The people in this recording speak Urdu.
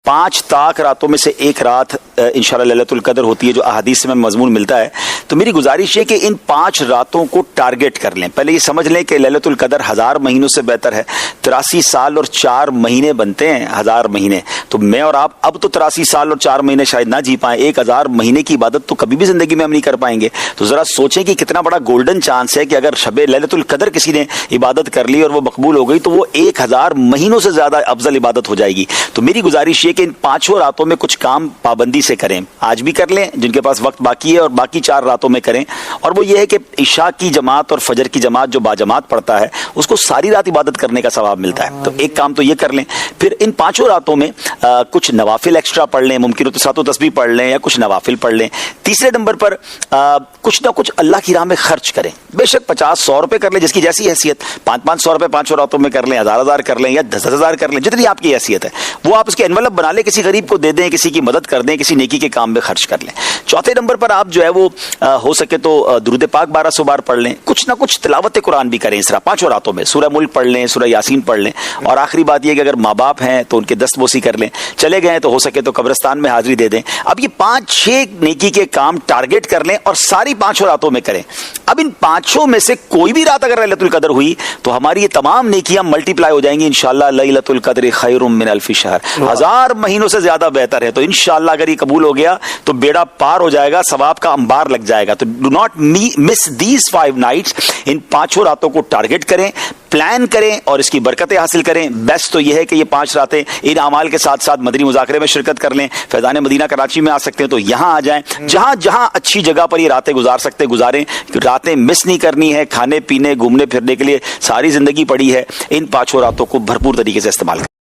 5 طاق راتوں میں سے ایک رات انشاءاللہ لیلۃ القدر ہوتی ہے جو احادیث میں مضمون ملتا ہے. تو میری گزارش ہے کہ ان 5 راتوں کو ٹارگٹ کر لیں. پہلے یہ سمجھ لیں کہ لیلۃ القدر 1000 مہینوں سے بہتر ہے. 83 سال اور 4 مہینے بنتے ہیں 1000 مہینے. تو میں اور آپ اب تو 83 سال اور 4 مہینے شاید نہ جی پائیں, 1000 مہینے کی عبادت تو کبھی بھی زندگی میں ہم نہیں کر پائیں گے. تو ذرا سوچیں کہ کتنا بڑا گولڈن چانس ہے کہ اگر شب لیلۃ القدر کسی نے عبادت کر لی اور وہ مقبول ہو گئی تو وہ 1000 مہینوں سے زیادہ افضل عبادت ہو جائے گی. تو میری گزارش یہ کہ ان 5 راتوں میں کچھ کام پابندی سے کریں. آج بھی کر لیں جن کے پاس وقت باقی ہے, اور باقی 4 راتوں میں کریں. اور وہ یہ ہے کہ عشاء کی جماعت اور فجر کی جماعت جو باجماعت پڑھتا ہے اس کو ساری رات عبادت کرنے کا ثواب ملتا ہے. تو ایک کام تو یہ کر لیں. پھر ان 5 راتوں میں کچھ نوافل ایکسٹرا پڑھ لیں, ممکن ہو تو 7 تسبیح پڑھ لیں یا کچھ نوافل پڑھ لیں. تیسرے نمبر پر کچھ نہ کچھ اللہ کی راہ میں خرچ کریں. بے شک 50-100 روپے کر لیں, جس کی جیسی حیثیت. 500 روپے 5 راتوں میں کر لیں, 1000 کر لیں یا 10,000 کر لیں, جتنی آپ کی حیثیت ہے وہ آپ اس کے انویلپ بنا لیں, کسی غریب کو دے دیں, کسی کی مدد کر دیں, کسی نیکی کے کام میں خرچ کر لیں. چوتھے نمبر پر آپ جو ہے وہ ہو سکے تو درود پاک 1200 بار پڑھ لیں. کچھ نہ کچھ تلاوت قرآن بھی کریں اس طرح 5 راتوں میں. سورہ ملک پڑھ لیں, سورہ یاسین پڑھ لیں. اور آخری بات یہ کہ اگر ماں باپ ہیں تو ان کے دستبوسی کر لیں. چلے گئے تو ہو سکے تو قبرستان میں حاضری دے دیں. اب یہ 5-6 نیکی کے کام ٹارگٹ کر لیں اور ساری 5 راتوں میں کریں. اب ان 5 میں سے کوئی بھی رات اگر لیلۃ القدر ہوئی تو ہماری یہ تمام نیکیاں ملٹی پلائی ہو جائیں گی انشاءاللہ. لیلۃ القدر خیر من الف شہر, 1000 مہینوں سے زیادہ بہتر ہے. تو انشاءاللہ اگر یہ قبول ہو گیا تو بیڑا پار ہو جائے گا, ثواب کا انبار لگ جائے گا. تو do not miss these 5 nights. ان 5 راتوں کو ٹارگٹ کریں, پلان کریں اور اس کی برکتیں حاصل کریں. بیسٹ تو یہ ہے کہ یہ 5 راتیں ان اعمال کے ساتھ ساتھ مدنی مذاکرے میں شرکت کر لیں. فیضان مدینہ کراچی میں آ سکتے ہیں تو یہاں آ جائیں. جہاں جہاں اچھی جگہ پر یہ راتیں گزار سکتے گزاریں. راتیں مس نہیں کرنی ہے. کھانے پینے گھومنے پھرنے کے لیے ساری زندگی پڑی ہے. ان 5 راتوں کو بھرپور طریقے سے استعمال کریں.